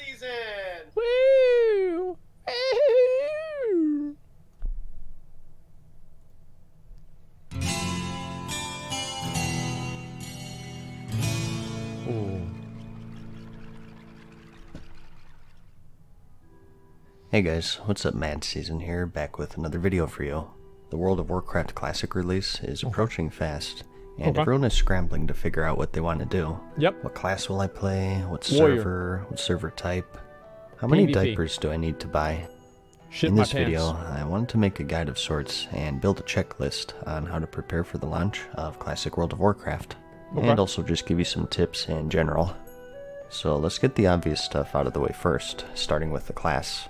season. Woo! Ooh. Hey guys, what's up? MadSeason here, back with another video for you. The World of Warcraft Classic release is approaching fast, and everyone is scrambling to figure out what they want to do. Yep. What class will I play? What Warrior. server type? How many PvP. diapers do I need to buy? Shit In my this pants. video, I wanted to make a guide of sorts and build a checklist on how to prepare for the launch of Classic World of Warcraft. And also just give you some tips in general. So let's get the obvious stuff out of the way first, starting with the class.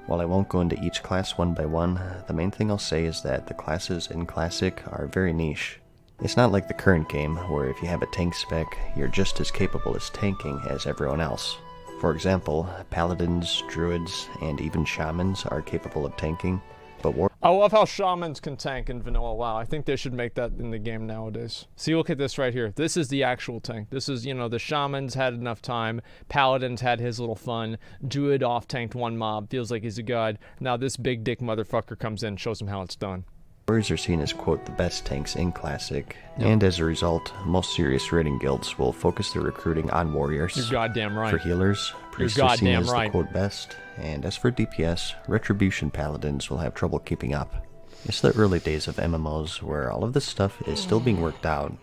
While I won't go into each class one by one, the main thing I'll say is that the classes in Classic are very niche. It's not like the current game, where if you have a tank spec, you're just as capable as tanking as everyone else. For example, paladins, druids, and even shamans are capable of tanking, but I love how shamans can tank in vanilla WoW. I think they should make that in the game nowadays. See, look at this right here. This is the actual tank. This is, you know, the shamans had enough time. Paladins had his little fun. Druid off-tanked one mob. Feels like he's a god. Now this big dick motherfucker comes in and shows him how it's done. warriors are seen as, quote, the best tanks in Classic, and as a result, most serious raiding guilds will focus their recruiting on warriors. You're goddamn right. For healers, priests are seen as the, quote, best, and as for DPS, Retribution Paladins will have trouble keeping up. It's the early days of MMOs where all of this stuff is still being worked out.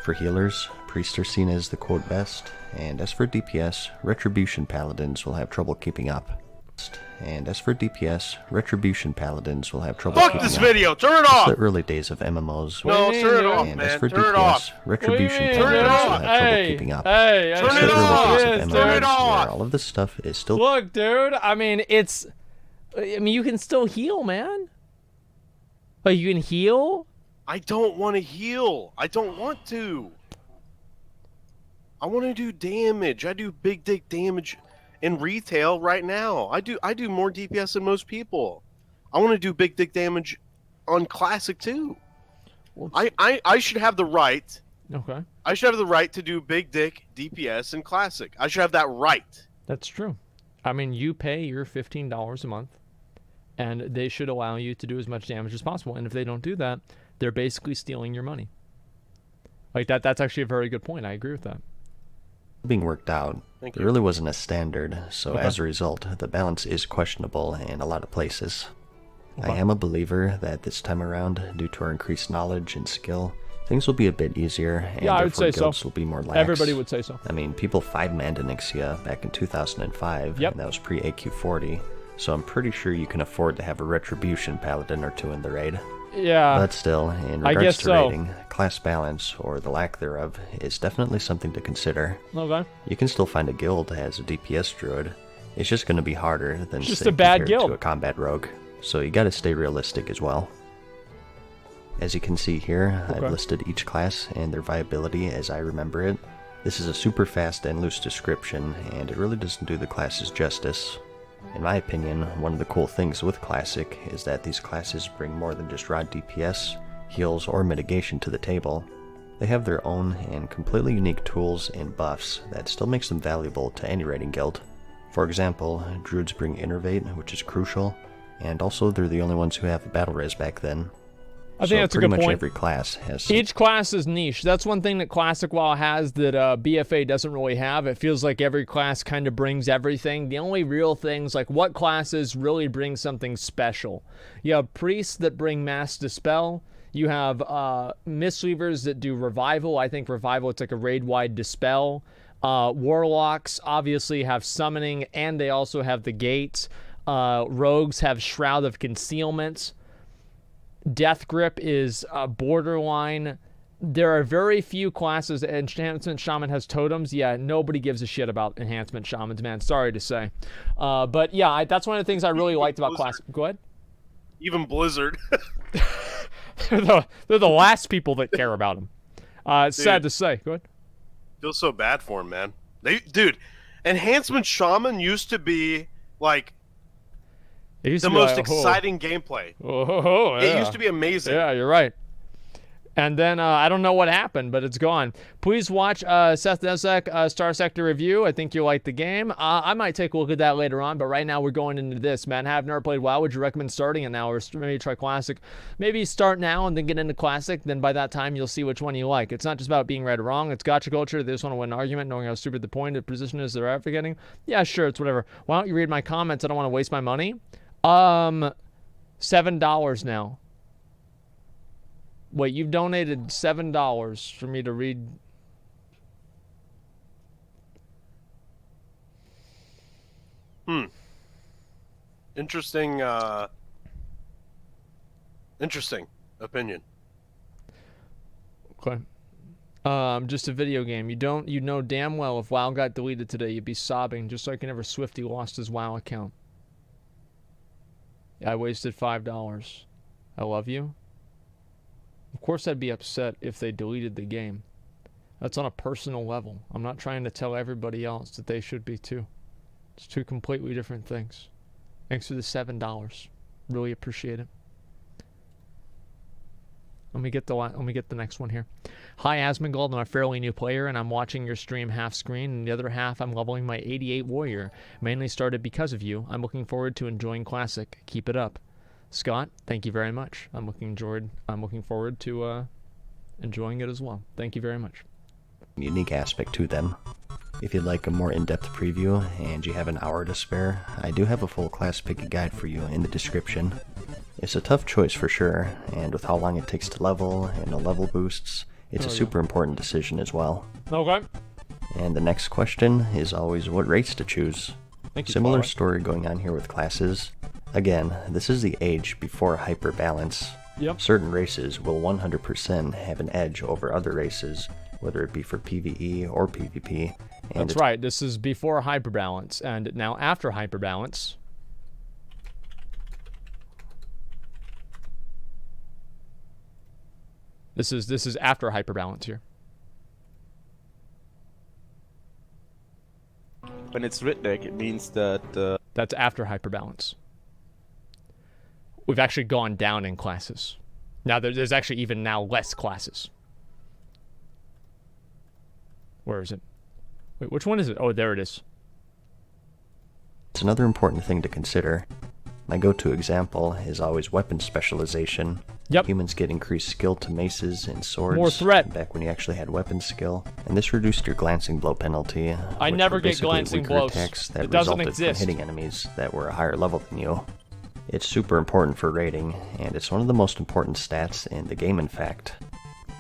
For healers, priests are seen as the, quote, best, and as for DPS, Retribution Paladins will have trouble keeping up. And as for DPS, Retribution Paladins will have trouble keeping up. Fuck this video! Turn it off! It's the early days of MMOs. No, turn it off, and man. as for Turn it DPS, off. Retribution Turn it Paladins off. will have trouble keeping up. Hey, Turn It's it the early off. days of Turn MMOs it off. where all of this stuff is still. Look, dude. I mean, you can still heal, man. Like, you can heal? I don't want to heal. I don't want to. I want to do damage. I do big dick damage in retail right now. I do more DPS than most people. I want to do big dick damage on Classic too. I should have the right. Okay. I should have the right to do big dick DPS in Classic. I should have that right. That's true. I mean, you pay your $15 a month, and they should allow you to do as much damage as possible. And if they don't do that, they're basically stealing your money. Like that's actually a very good point. I agree with that. Being worked out. Thank There you. really wasn't a standard, so as a result, the balance is questionable in a lot of places. I am a believer that this time around, due to our increased knowledge and skill, things will be a bit easier, and Yeah, I would therefore say so. guilds will be more lax. Everybody would say so. I mean, people 5-manned Onyxia back in 2005, Yep. and that was pre-AQ40, so I'm pretty sure you can afford to have a Retribution Paladin or two in the raid. Yeah. But still, in I regards guess to so. raiding, class balance, or the lack thereof, is definitely something to consider. Okay. You can still find a guild as a DPS druid. It's just going to be harder than Just say, a bad compared guild. to a combat rogue. So you got to stay realistic as well. As you can see here, I've listed each class and their viability as I remember it. This is a super fast and loose description, and it really doesn't do the classes justice. In my opinion, one of the cool things with Classic is that these classes bring more than just raw DPS, heals, or mitigation to the table. They have their own and completely unique tools and buffs that still makes them valuable to any raiding guild. For example, druids bring Innervate, which is crucial, and also they're the only ones who have a battle res back then. I think that's a pretty good much point. every class has Each class is niche. That's one thing that Classic WoW has that BFA doesn't really have. It feels like every class kind of brings everything. The only real things, like what classes really bring something special. You have priests that bring Mass Dispel. You have Mistweavers that do Revival. I think Revival, it's like a raid-wide Dispel. Warlocks obviously have Summoning, and they also have the Gates. Rogues have Shroud of Concealment. Death Grip is borderline. There are very few classes. Enhancement Shaman has totems. Yeah, nobody gives a shit about Enhancement Shamans, man. Sorry to say. But yeah, that's one of the things I really liked about Classic. Go ahead. Even Blizzard. They're the last people that care about them. It's sad to say. Go ahead. Feel so bad for him, man. Dude, Enhancement Shaman used to be like It used the to be most like, exciting gameplay. yeah. It used to be amazing. Yeah, you're right. And then I don't know what happened, but it's gone. Please watch Seth Nezek Star Sector review. I think you'll like the game. I might take a look at that later on, but right now we're going into this. Man, have never played WoW. Would you recommend starting it now or maybe try Classic? Maybe start now and then get into Classic. Then by that time, you'll see which one you like. It's not just about being right or wrong. It's gotcha culture. They just want to win an argument, knowing how stupid the point of position is they're advocating. Yeah, sure, it's whatever. Why don't you read my comments? I don't want to waste my money. $7 now. Wait, you've donated $7 for me to read. Interesting. Interesting opinion. Okay. Just a video game. You know damn well if WoW got deleted today, you'd be sobbing, just like whenever Swifty lost his WoW account. I wasted $5. I love you. Of course I'd be upset if they deleted the game. That's on a personal level. I'm not trying to tell everybody else that they should be too. It's two completely different things. Thanks for the $7. Really appreciate it. Let me get the next one here. Hi Asmongold, I'm a fairly new player and I'm watching your stream half screen, and the other half I'm leveling my 88 warrior. Mainly started because of you. I'm looking forward to enjoying Classic. Keep it up. Scott, thank you very much. I'm looking forward to enjoying it as well. Thank you very much. Unique aspect to them. If you'd like a more in-depth preview and you have an hour to spare, I do have a full class pick guide for you in the description. It's a tough choice for sure, and with how long it takes to level and the level boosts, it's a super important decision as well. Okay. And the next question is always what race to choose. Thank you. Similar story going on here with classes. Again, this is the age before hyper balance. Yep. Certain races will 100% have an edge over other races, whether it be for PvE or PvP. And that's right. This is before hyperbalance, and now after hyperbalance. This is after hyperbalance here. When it's redneck, it means that that's after hyperbalance. We've actually gone down in classes. Now there's actually even now less classes. Where is it? Wait, which one is it? Oh, there it is. It's another important thing to consider. My go-to example is always weapon specialization. Yep. Humans get increased skill to maces and swords. More threat. Back when you actually had weapon skill. And this reduced your glancing blow penalty. I never get glancing blows. Attacks that it doesn't resulted exist. from hitting enemies that were a higher level than you. It's super important for raiding, and it's one of the most important stats in the game in fact.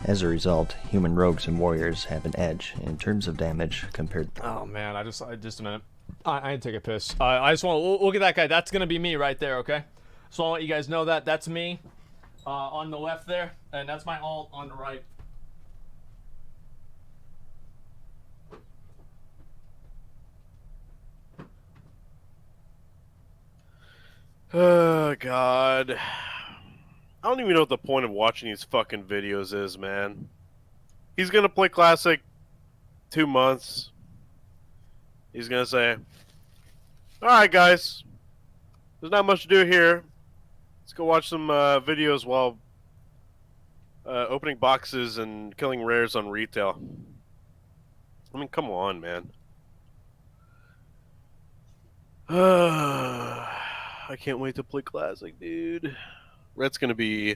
As a result, human rogues and warriors have an edge in terms of damage compared. Oh man, just a minute. I need to take a piss. I just want to look at that guy. That's gonna be me right there. Okay. So I'll let you guys know that's me on the left there, and that's my alt on the right. Oh God. I don't even know what the point of watching these fucking videos is, man. He's gonna play Classic 2 months. He's gonna say, alright guys, there's not much to do here. Let's go watch some videos while opening boxes and killing rares on retail. I mean, come on, man. I can't wait to play Classic, dude. Ret's gonna be.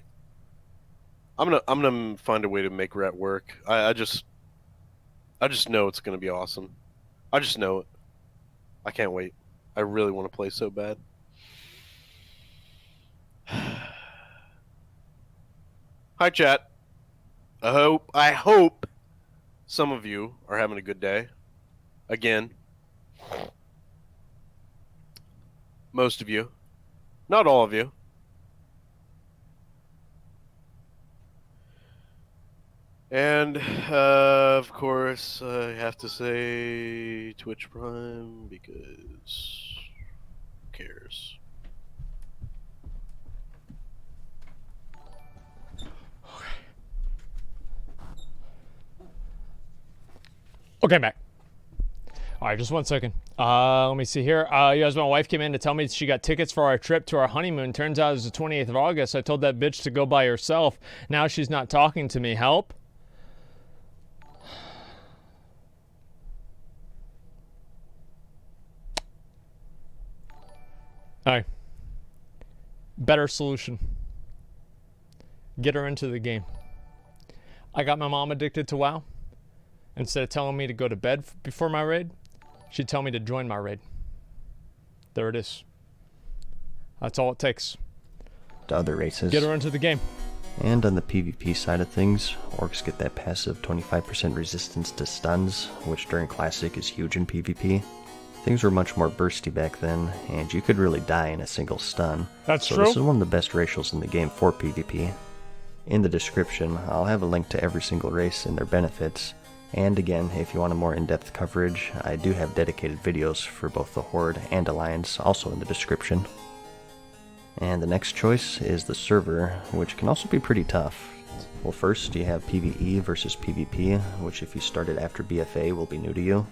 I'm gonna find a way to make Ret work. I just know it's gonna be awesome. I just know it. I can't wait. I really want to play so bad. Hi, chat. I hope some of you are having a good day. Again. Most of you. Not all of you. And, of course, I have to say Twitch Prime because who cares? Okay, Mac. All right, just 1 second. Let me see here. You guys, my wife came in to tell me she got tickets for our trip to our honeymoon. Turns out it was the 28th of August. I told that bitch to go by herself. Now she's not talking to me. Help? All right. Better solution. Get her into the game. I got my mom addicted to WoW. Instead of telling me to go to bed before my raid, she'd tell me to join my raid. There it is. That's all it takes. To other races. Get her into the game. And on the PvP side of things, orcs get that passive 25% resistance to stuns, which during Classic is huge in PvP. Things were much more bursty back then, and you could really die in a single stun. That's so true. This is one of the best racials in the game for PvP. In the description, I'll have a link to every single race and their benefits. And again, if you want a more in-depth coverage, I do have dedicated videos for both the Horde and Alliance, also in the description. And the next choice is the server, which can also be pretty tough. Well, first you have PvE versus PvP, which if you started after BFA will be new to you.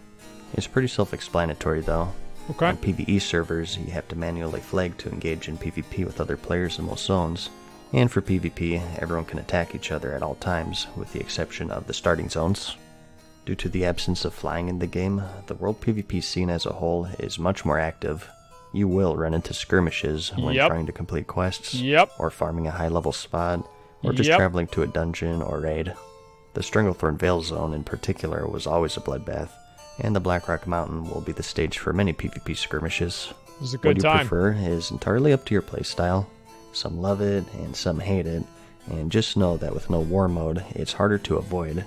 It's pretty self-explanatory though. Okay. On PvE servers, you have to manually flag to engage in PvP with other players in most zones. And for PvP, everyone can attack each other at all times, with the exception of the starting zones. Due to the absence of flying in the game, the world PvP scene as a whole is much more active. You will run into skirmishes when trying to complete quests, or farming a high-level spot, or just traveling to a dungeon or raid. The Stranglethorn Vale zone in particular was always a bloodbath, and the Blackrock Mountain will be the stage for many PvP skirmishes. It was a good time. What you prefer is entirely up to your playstyle. Some love it, and some hate it, and just know that with no war mode, it's harder to avoid.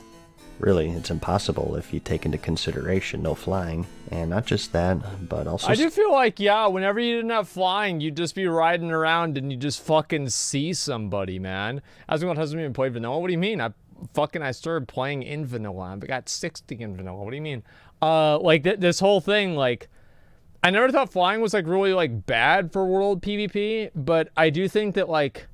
Really, it's impossible if you take into consideration no flying, and not just that, but also... I do feel like, yeah, whenever you didn't have flying, you'd just be riding around and you just fucking see somebody, man. Asmongold hasn't even played vanilla. What do you mean? I started playing in vanilla. I got 60 in vanilla. What do you mean? Like, this whole thing, like... I never thought flying was, like, really, like, bad for world PvP, but I do think that, like...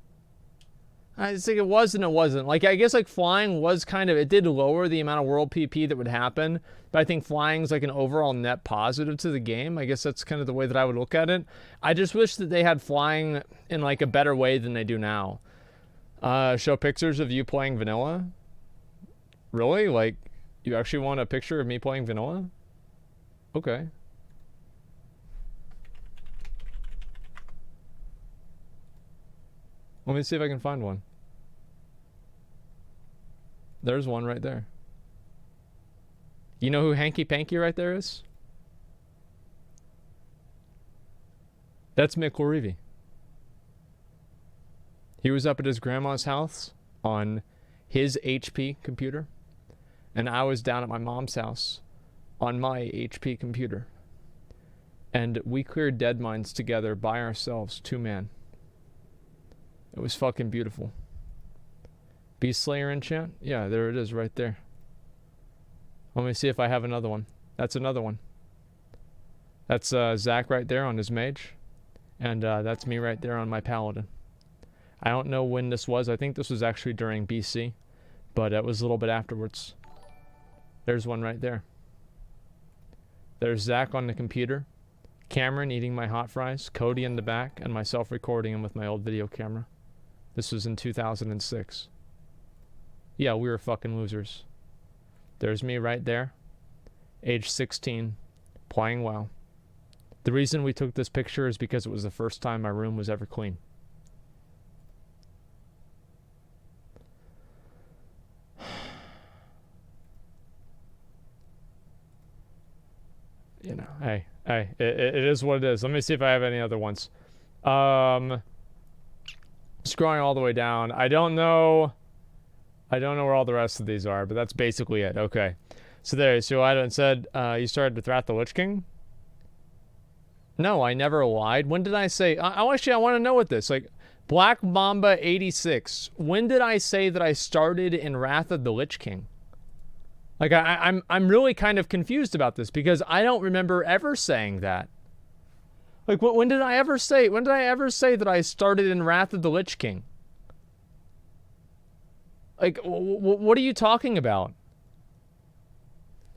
I just think it was and it wasn't. Like, I guess, like, flying was kind of... It did lower the amount of world PvP that would happen, but I think flying's, like, an overall net positive to the game. I guess that's kind of the way that I would look at it. I just wish that they had flying in, like, a better way than they do now. Show pictures of you playing vanilla? Really? Like, you actually want a picture of me playing vanilla? Okay. Let me see if I can find one. There's one right there. You know who Hanky Panky right there is? That's Mick Lorivi. He was up at his grandma's house on his HP computer, and I was down at my mom's house on my HP computer. And we cleared dead mines together by ourselves, 2-man. It was fucking beautiful. Beast Slayer enchant? Yeah, there it is right there. Let me see if I have another one. That's another one. That's Zach right there on his mage. And that's me right there on my paladin. I don't know when this was. I think this was actually during BC. But it was a little bit afterwards. There's one right there. There's Zach on the computer. Cameron eating my hot fries. Cody in the back. And myself recording him with my old video camera. This was in 2006. Yeah, we were fucking losers. There's me right there. Age 16. Playing WoW. The reason we took this picture is because it was the first time my room was ever clean. You know, hey, it is what it is. Let me see if I have any other ones. Scrolling all the way down. I don't know where all the rest of these are, but that's basically it. Okay. So there, so I said, you started with Wrath the Lich King? No, I never lied. When did I say, actually, I want to know what this, like, Black Mamba 86. When did I say that I started in Wrath of the Lich King? Like, I'm really kind of confused about this because I don't remember ever saying that. Like, when did I ever say that I started in Wrath of the Lich King? Like, what are you talking about?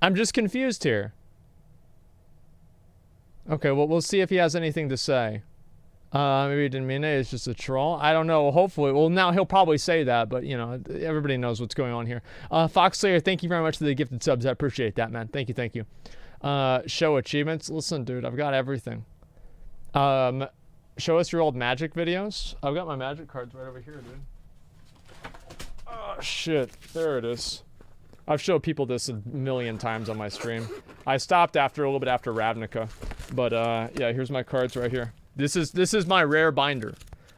I'm just confused here. Okay, well, we'll see if he has anything to say. Maybe he didn't mean it. It's just a troll. I don't know. Hopefully. Well, now he'll probably say that, but, you know, everybody knows what's going on here. Fox Slayer, thank you very much for the gifted subs. I appreciate that, man. Thank you, thank you. Show achievements. Listen, dude, I've got everything. Show us your old Magic videos. I've got my Magic cards right over here, dude. Oh, shit. There it is. I've showed people this a million times on my stream. I stopped after a little bit after Ravnica. But, yeah, here's my cards right here. This is my rare binder.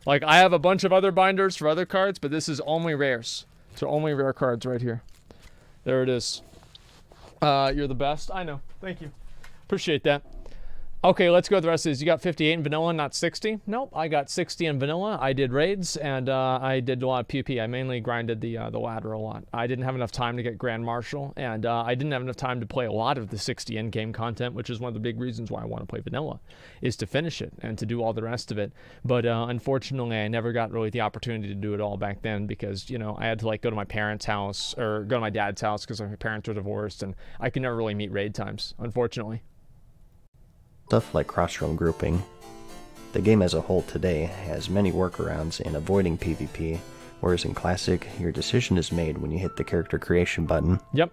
Like, I have a bunch of other binders for other cards, but this is only rares. So only rare cards right here. There it is. You're the best. I know. Thank you. Appreciate that. Okay, let's go to the rest of these. You got 58 in vanilla, not 60? Nope, I got 60 in vanilla. I did raids, and I did a lot of PvP. I mainly grinded the ladder a lot. I didn't have enough time to get Grand Marshal, and I didn't have enough time to play a lot of the 60 in-game content, which is one of the big reasons why I want to play vanilla, is to finish it and to do all the rest of it. But unfortunately, I never got really the opportunity to do it all back then because, you know, I had to, like, go to my parents' house or go to my dad's house because my parents were divorced, and I could never really meet raid times, unfortunately. Stuff like cross-realm grouping. The game as a whole today has many workarounds in avoiding PvP, whereas in Classic, your decision is made when you hit the character creation button. Yep.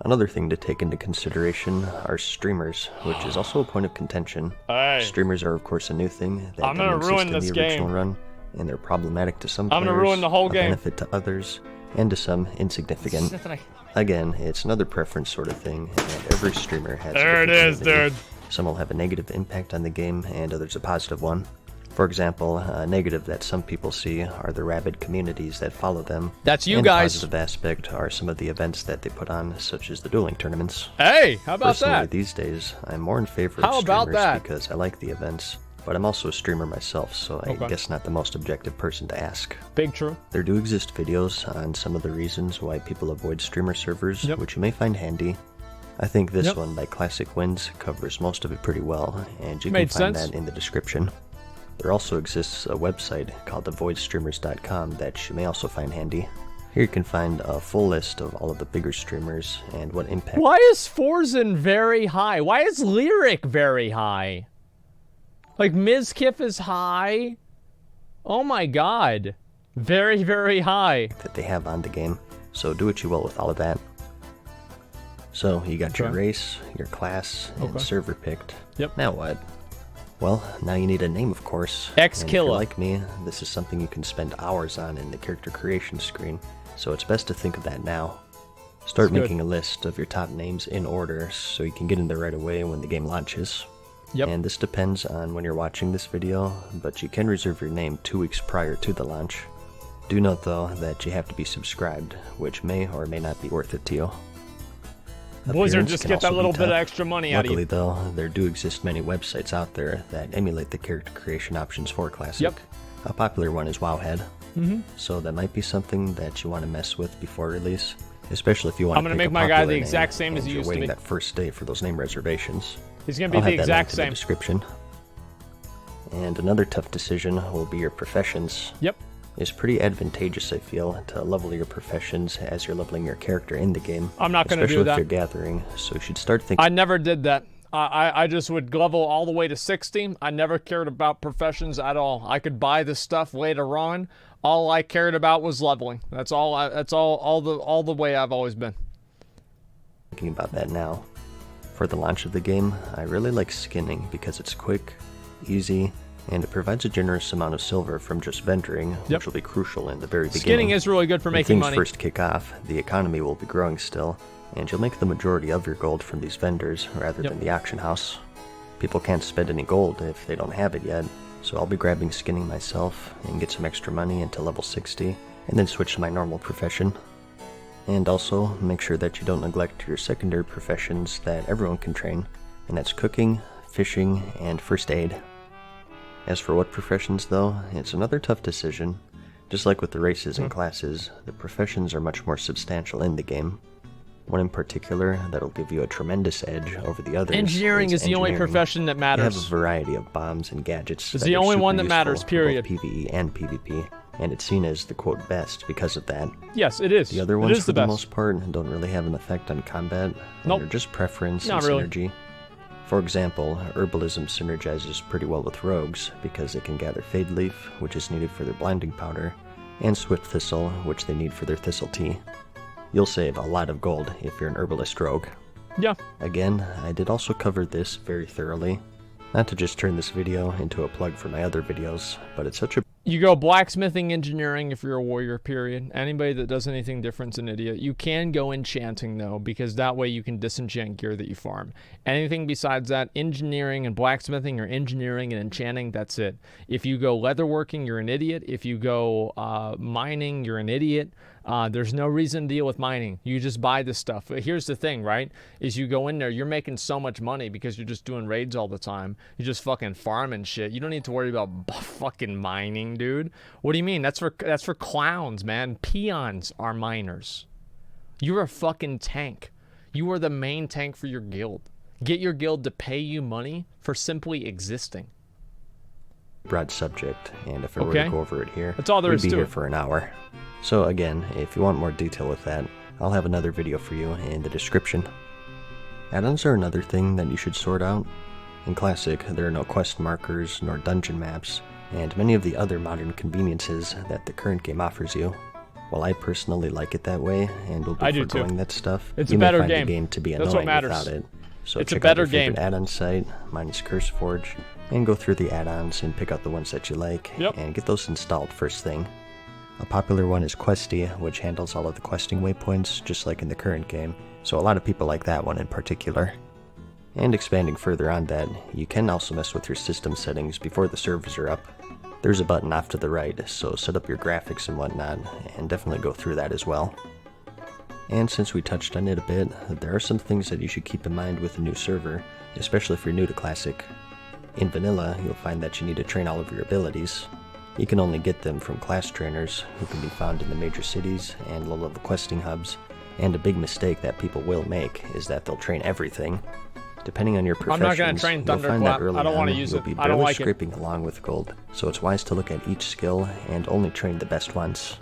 Another thing to take into consideration are streamers, which is also a point of contention. Hey. Streamers are of course a new thing that I'm gonna didn't ruin exist this in the original game. run, and they're problematic to some I'm players, gonna ruin the whole a game. benefit to others, and to some insignificant. Again, it's another preference sort of thing, and every streamer has There a it different is, community. dude. Some will have a negative impact on the game, and others a positive one. For example, a negative that some people see are the rabid communities that follow them. That's you and guys. A positive aspect are some of the events that they put on, such as the dueling tournaments. Hey, how about Personally, that? these days, I'm more in favor How of about streamers that? because I like the events, but I'm also a streamer myself, so I Okay. guess not the most objective person to ask. Big true. There do exist videos on some of the reasons why people avoid streamer servers, Yep. which you may find handy. I think this Yep. one by Classic Wins covers most of it pretty well, and you Made can find sense. that in the description. There also exists a website called avoidstreamers.com that you may also find handy. Here you can find a full list of all of the bigger streamers and what impact. Why is Forzen very high? Why is Lyric very high? Like, Mizkif is high? Oh my god. Very, very high. that they have on the game, so do what you will with all of that. So, you got your Okay. race, your class, and Okay. server picked. Yep. Now what? Well, now you need a name, of course. And if X-Killa. you're like me, this is something you can spend hours on in the character creation screen, so it's best to think of that now. Start That's good. making a list of your top names in order so you can get in there right away when the game launches. Yep. And this depends on when you're watching this video, but you can reserve your name 2 weeks prior to the launch. Do note though that you have to be subscribed, which may or may not be worth it to you. Blizzard Appearance just can get that also be little bit of tough. extra money out of Luckily you. though, there do exist many websites out there that emulate the character creation options for Classic. Yep. A popular one is Wowhead. So that might be something that you want to mess with before release, especially if you want I'm to gonna pick make a my guy popular the exact name same as and he you're used to waiting be. that first day for those name reservations. He's gonna be I'll the have that exact linked in the same. description. And another tough decision will be your professions. Yep. It's pretty advantageous, I feel, to level your professions as you're leveling your character in the game. I'm not gonna especially do if that. you're gathering, so you should start thinking. I never did that. I just would level all the way to 60. I never cared about professions at all. I could buy this stuff later on. All I cared about was leveling. That's all. That's all the way I've always been. Thinking about that now. For the launch of the game, I really like skinning because it's quick, easy, and it provides a generous amount of silver from just vendoring, Yep. which will be crucial in the very beginning. Skinning is really good for When making things money. first kick off, the economy will be growing still, and you'll make the majority of your gold from these vendors rather Yep. than the auction house. People can't spend any gold if they don't have it yet, so I'll be grabbing skinning myself and get some extra money until level 60, and then switch to my normal profession. And also, make sure that you don't neglect your secondary professions that everyone can train, and that's cooking, fishing, and first aid. As for what professions though, it's another tough decision. Just like with the races and classes, the professions are much more substantial in the game. One in particular that'll give you a tremendous edge over the others. Engineering is the only engineering. profession that You have matters. a variety of bombs and gadgets. It's that the are only super one that useful matters, for both period. PvE and PvP, and it's seen as the quote best because of that. Yes, it is. The other it ones, is for the the best. most part, don't really have an effect on combat. Nope. They're just preference Not and really. synergy. For example, Herbalism synergizes pretty well with Rogues because they can gather Fade Leaf, which is needed for their blinding powder, and Swift Thistle, which they need for their Thistle Tea. You'll save a lot of gold if you're an Herbalist Rogue. Yeah. Again, I did also cover this very thoroughly. Not to just turn this video into a plug for my other videos, but it's such a... You go blacksmithing, engineering if you're a warrior, period. Anybody that does anything different's an idiot. You can go enchanting, though, because that way you can disenchant gear that you farm. Anything besides that, engineering and blacksmithing or engineering and enchanting, that's it. If you go leatherworking, you're an idiot. If you go mining, you're an idiot. There's no reason to deal with mining. You just buy this stuff. But here's the thing, right? Is you go in there, you're making so much money because you're just doing raids all the time. You're just fucking farming shit. You don't need to worry about fucking mining, dude. What do you mean? That's for clowns, man. Peons are miners. You're a fucking tank. You are the main tank for your guild. Get your guild to pay you money for simply existing. broad subject, and if I were to go over it here, that's all there is to it. We'd be here for an hour. So again, if you want more detail with that, I'll have another video for you in the description. Add-ons are another thing that you should sort out. In Classic, there are no quest markers nor dungeon maps, and many of the other modern conveniences that the current game offers you. While I personally like it that way, and will be foregoing that stuff, it's you a may better find game. the game to be That's annoying what matters. without it. So it's check a better out your favorite game. add-on site, mine is CurseForge, and go through the add-ons and pick out the ones that you like, and get those installed first thing. A popular one is Questy, which handles all of the questing waypoints, just like in the current game, so a lot of people like that one in particular. And expanding further on that, you can also mess with your system settings before the servers are up. There's a button off to the right, so set up your graphics and whatnot, and definitely go through that as well. And since we touched on it a bit, there are some things that you should keep in mind with a new server, especially if you're new to Classic. In Vanilla, you'll find that you need to train all of your abilities. You can only get them from class trainers, who can be found in the major cities and low-level questing hubs, and a big mistake that people will make is that they'll train everything. Depending on your professions, I'm not going to train Thunderclap. Early I don't want to on, use you'll it. be I don't barely like it. scraping along with gold, so it's wise to look at each skill and only train the best ones.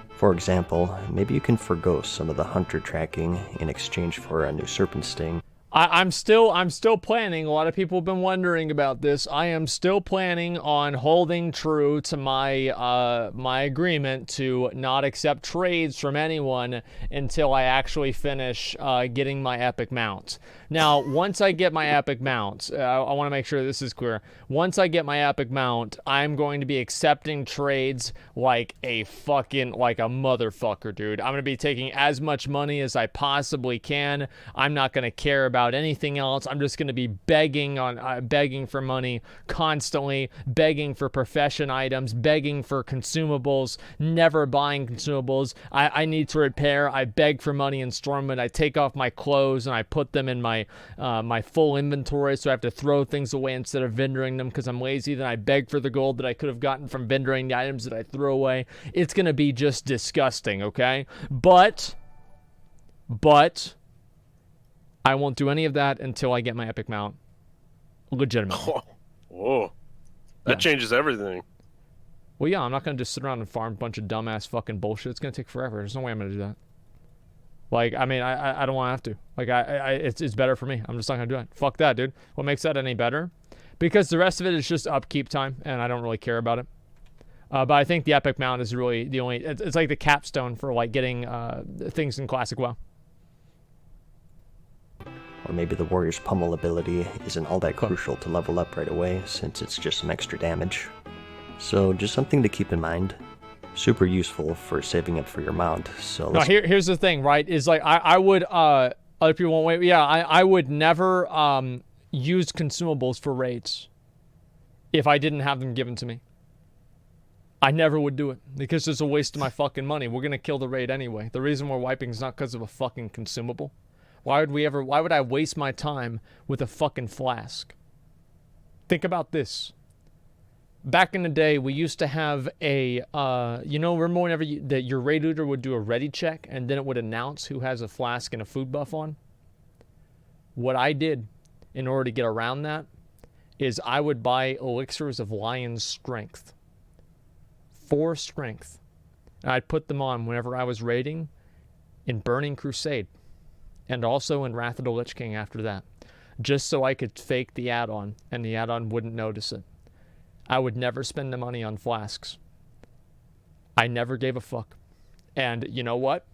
For example, maybe you can forgo some of the hunter tracking in exchange for a new serpent sting. I'm still planning. A lot of people have been wondering about this. I am still planning on holding true to my my agreement to not accept trades from anyone until I actually finish getting my epic mount. Now, once I get my epic mount, I want to make sure this is clear. Once I get my epic mount, I'm going to be accepting trades like a motherfucker, dude. I'm going to be taking as much money as I possibly can. I'm not going to care about anything else. I'm just going to be begging for money constantly, begging for profession items, begging for consumables, never buying consumables. I need to repair. I beg for money in Stormwind. I take off my clothes and I put them in my my full inventory, so I have to throw things away instead of vendoring them because I'm lazy. Then I beg for the gold that I could have gotten from vendoring the items that I throw away. It's going to be just disgusting, okay? But I won't do any of that until I get my epic mount. Legitimately. Whoa. That changes everything. Well, yeah, I'm not going to just sit around and farm a bunch of dumbass fucking bullshit. It's going to take forever. There's no way I'm going to do that. Like, I mean, I don't want to have to. Like, it's better for me. I'm just not going to do it. Fuck that, dude. What makes that any better? Because the rest of it is just upkeep time, and I don't really care about it. But I think the epic mount is really the only... It's like the capstone for, like, getting things in Classic WoW. Or maybe the Warrior's Pummel ability isn't all that crucial to level up right away, since it's just some extra damage. So just something to keep in mind. Super useful for saving up for your mount. So no, here's the thing, right? Is like I would other people won't wait. Yeah, I would never use consumables for raids if I didn't have them given to me. I never would do it because it's a waste of my fucking money. We're gonna kill the raid anyway. The reason we're wiping is not because of a fucking consumable. Why would I waste my time with a fucking flask? Think about this. Back in the day, we used to have a, remember whenever your raid leader would do a ready check and then it would announce who has a flask and a food buff on? What I did in order to get around that is I would buy elixirs of Lion's Strength. 4 strength. And I'd put them on whenever I was raiding in Burning Crusade. And also in Wrath of the Lich King after that. just so I could fake the add-on, and the add-on wouldn't notice it. I would never spend the money on flasks. I never gave a fuck. And you know what?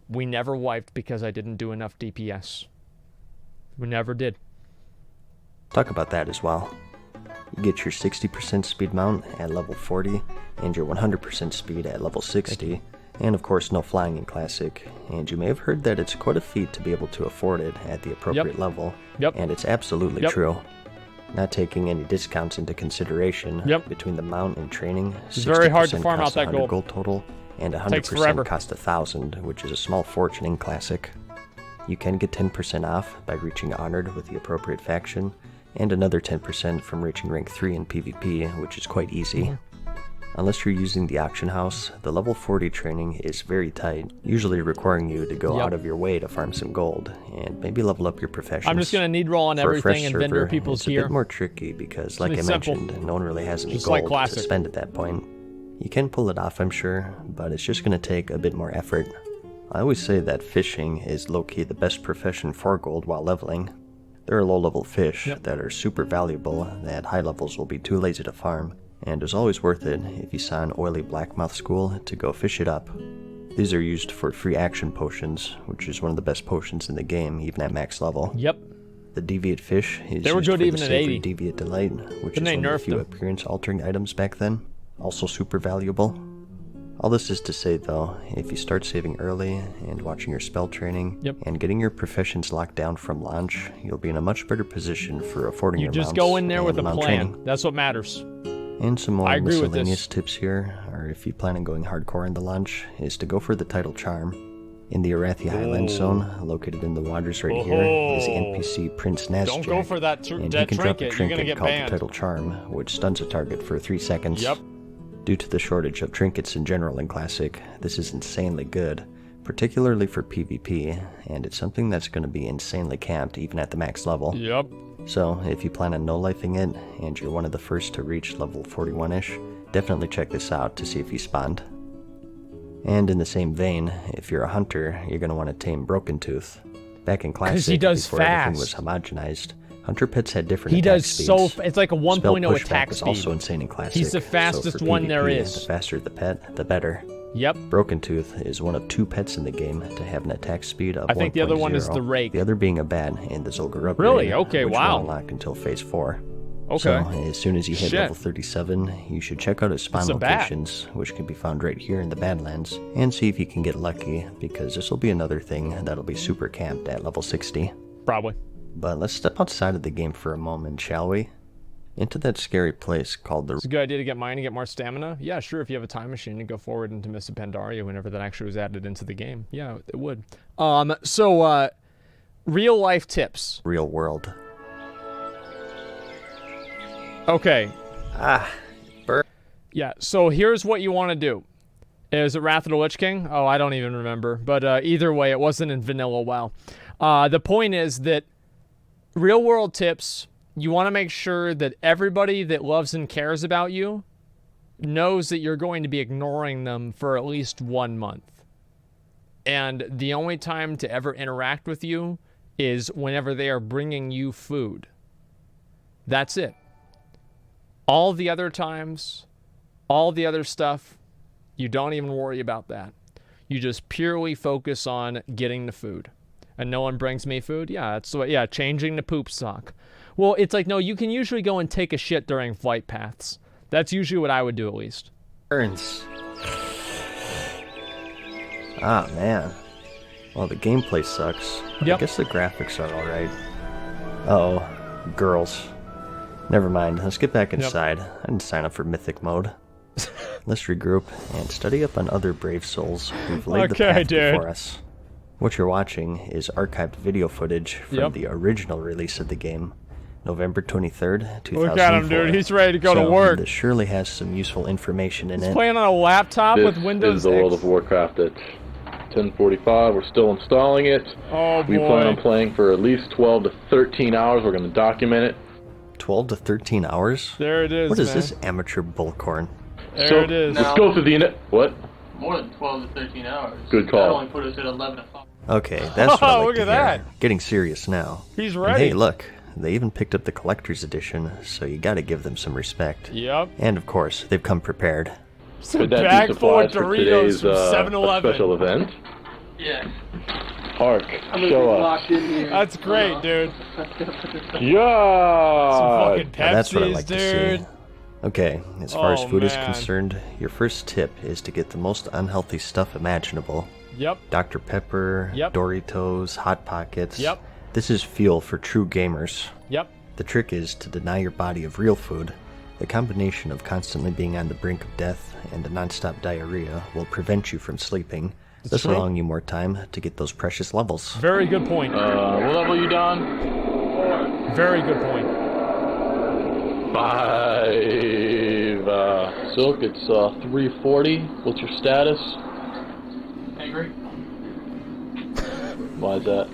We never wiped because I didn't do enough DPS. We never did. Talk about that as well. You get your 60% speed mount at level 40, and your 100% speed at level 60, and of course no flying in Classic, and you may have heard that it's quite a feat to be able to afford it at the appropriate level, and it's absolutely true. Not taking any discounts into consideration, between the mount and training, it's very hard to farm out that gold total, and 100% cost 1,000, which is a small fortune in Classic. You can get 10% off by reaching Honored with the appropriate faction, and another 10% from reaching rank 3 in PvP, which is quite easy. Unless you're using the auction house, the level 40 training is very tight, usually requiring you to go out of your way to farm some gold, and maybe level up your professions. I'm just going to need roll on everything and vendor people's gear. It's a bit more tricky because, like I mentioned, no one really has any gold to spend at that point. You can pull it off, I'm sure, but it's just going to take a bit more effort. I always say that fishing is low-key the best profession for gold while leveling. There are low-level fish that are super valuable that at high levels will be too lazy to farm, and it's always worth it if you saw an oily blackmouth school to go fish it up. These are used for free action potions, which is one of the best potions in the game, even at max level. The deviate fish is used for the sacred deviate delight, which is one of the few appearance-altering items back then, also super valuable. All this is to say, though, if you start saving early and watching your spell training and getting your professions locked down from launch, you'll be in a much better position for affording your mounts. You just go in there with a plan. Training. That's what matters. And some more miscellaneous tips here, or if you plan on going hardcore in the launch, is to go for the title charm. In the Arathi Highland Zone, located in the waters right here, is the NPC Prince Nazjack. Don't go for that and he can drop a trinket called the title charm, which stuns a target for 3 seconds. Due to the shortage of trinkets in general in Classic, this is insanely good, particularly for PvP, and it's something that's going to be insanely camped even at the max level. So, if you plan on no-lifing it, and you're one of the first to reach level 41-ish, definitely check this out to see if he spawned. And in the same vein, if you're a hunter, you're going to want to tame Broken Tooth. Back in Classic, before everything was homogenized, hunter pets had different attack speeds. It's like a 1.0 attack was speed. also insane in Classic. He's the fastest one there is. The faster the pet, the better. Broken Tooth is one of 2 pets in the game to have an attack speed of 1.0. I think the other one is the Rake. The other being a bat in the Zolgar upgrade. Really? Okay, which wow. will unlock until phase 4. Okay. So, as soon as you hit level 37, you should check out his spawn locations, which can be found right here in the Badlands, and see if you can get lucky, because this will be another thing that'll be super camped at level 60. Probably. But let's step outside of the game for a moment, shall we? Into that scary place called the... It's a good idea to get mine and get more stamina? Yeah, sure, if you have a time machine and go forward into Mists of Pandaria whenever that actually was added into the game. Yeah, it would. Real life tips. Real world. Okay. Burn. Yeah, so here's what you want to do. Is it Wrath of the Lich King? Oh, I don't even remember. But either way, it wasn't in vanilla WoW. The point is that real world tips, you want to make sure that everybody that loves and cares about you knows that you're going to be ignoring them for at least 1 month. And the only time to ever interact with you is whenever they are bringing you food. That's it. All the other times, all the other stuff, you don't even worry about that. You just purely focus on getting the food. And no one brings me food? Yeah, that's the way. Yeah, changing the poop sock. Well, it's like, no, you can usually go and take a shit during flight paths. That's usually what I would do, at least. Burns. Ah, man. Well, the gameplay sucks. I guess the graphics are alright. Uh-oh. Girls. Never mind. Let's get back inside. I didn't sign up for Mythic Mode. Let's regroup and study up on other brave souls who've laid the path before us. What you're watching is archived video footage from the original release of the game, November 23rd, 2004. Look at him, dude. He's ready to go to work. This surely has some useful information in it. He's playing on a laptop with Windows This is the World of Warcraft at 10:45. We're still installing it. Oh, boy. We plan on playing for at least 12 to 13 hours. We're going to document it. 12 to 13 hours? There it is, What is this amateur bullcorn? There it is. Let's go through the... What? More than 12 to 13 hours. Good call. That only put us at 11 o'clock. Okay, that's what I like look to at hear. that. Getting serious now. He's And ready. hey, look, They even picked up the collector's edition, so you gotta give them some respect. Yep. And of course, they've come prepared. Could that Bag be full of supplies for Doritos today's from 7-Eleven. special event? Yeah. Park, I'm gonna show be us. locked in here. That's great, dude. Yeah. Some fucking Now that's what I Pepsis, like to dude. see. Okay, as far as Oh, food is man. concerned, your first tip is to get the most unhealthy stuff imaginable. Yep. Dr. Pepper, Yep. Doritos, Hot Pockets. Yep. This is fuel for true gamers. Yep. The trick is to deny your body of real food. The combination of constantly being on the brink of death and a non-stop diarrhea will prevent you from sleeping, thus true. allowing you more time to get those precious levels. Very good point. What level you done? Very good point. 5. Silk, it's 340. What's your status? Angry. Why is that?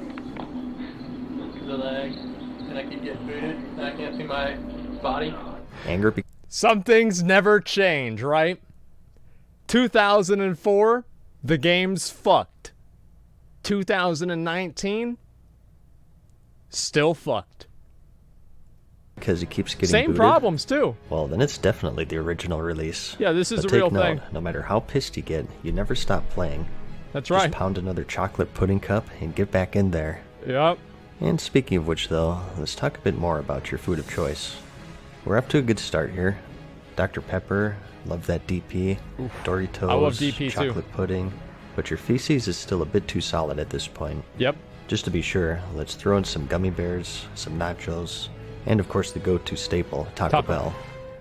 The legs. And I keep getting booted. And I can't see my body. Anger Some things never change, right? 2004, the game's fucked. 2019, still fucked. because it keeps getting Same booted. problems, too. Well, then it's definitely the original release. Yeah, this is But a real take note, thing. no matter how pissed you get, you never stop playing. That's Just right. pound another chocolate pudding cup and get back in there. Yep. And speaking of which, though, let's talk a bit more about your food of choice. We're up to a good start here. Dr. Pepper, love that DP. Doritos, I love DP too. chocolate pudding. But your feces is still a bit too solid at this point. Yep. Just to be sure, let's throw in some gummy bears, some nachos, and of course the go-to staple, Taco Bell.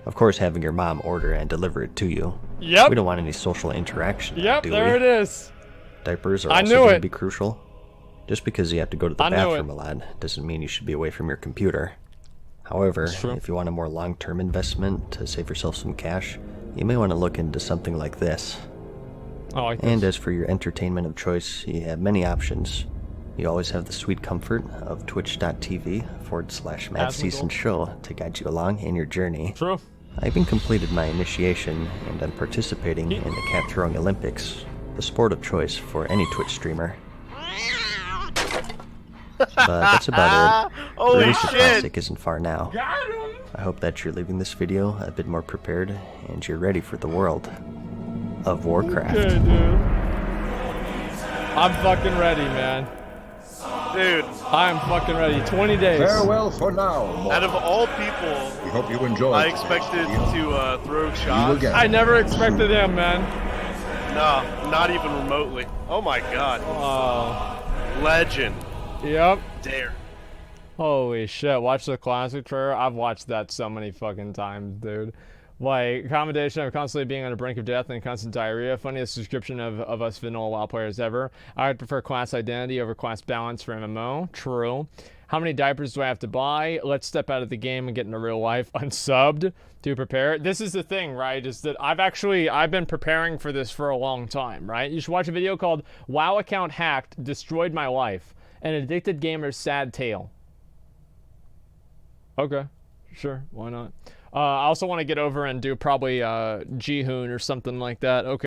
Of course, having your mom order and deliver it to you. Yep. We don't want any social interaction, Yep, do there we? it is. Diapers are I also knew going to it. be crucial. Just because you have to go to the I knew bathroom it. a lot doesn't mean you should be away from your computer. However, true. if you want a more long-term investment to save yourself some cash, you may want to look into something like this. I like And this. as for your entertainment of choice, you have many options. You always have the sweet comfort of twitch.tv/MadSeasonShow to guide you along in your journey. True. I even completed my initiation and I'm participating in the cat throwing Olympics, the sport of choice for any Twitch streamer. But that's about it. The Holy release of shit! Classic isn't far now. I hope that you're leaving this video a bit more prepared and you're ready for the world of Warcraft. Okay, dude. I'm fucking ready, man. Dude, I'm fucking ready. 20 days. Farewell for now. out of all people, We hope you enjoyed. I expected to throw You will shots. get. I never expected him, man. No, not even remotely. Oh my god. Oh. Legend. Yep. Dare. Holy shit. Watch the classic trailer. I've watched that so many fucking times, dude. Like, combination of constantly being on the brink of death and constant diarrhea. Funniest description of us vanilla WoW players ever. I would prefer class identity over class balance for MMO. True. How many diapers do I have to buy? Let's step out of the game and get into real life. Unsubbed to prepare. This is the thing, right? Is that I've been preparing for this for a long time, right? You should watch a video called WoW Account Hacked Destroyed My Life. An Addicted Gamer's Sad Tale. Okay. Sure. Why not? I also want to get over and do probably Jihoon or something like that. Okay.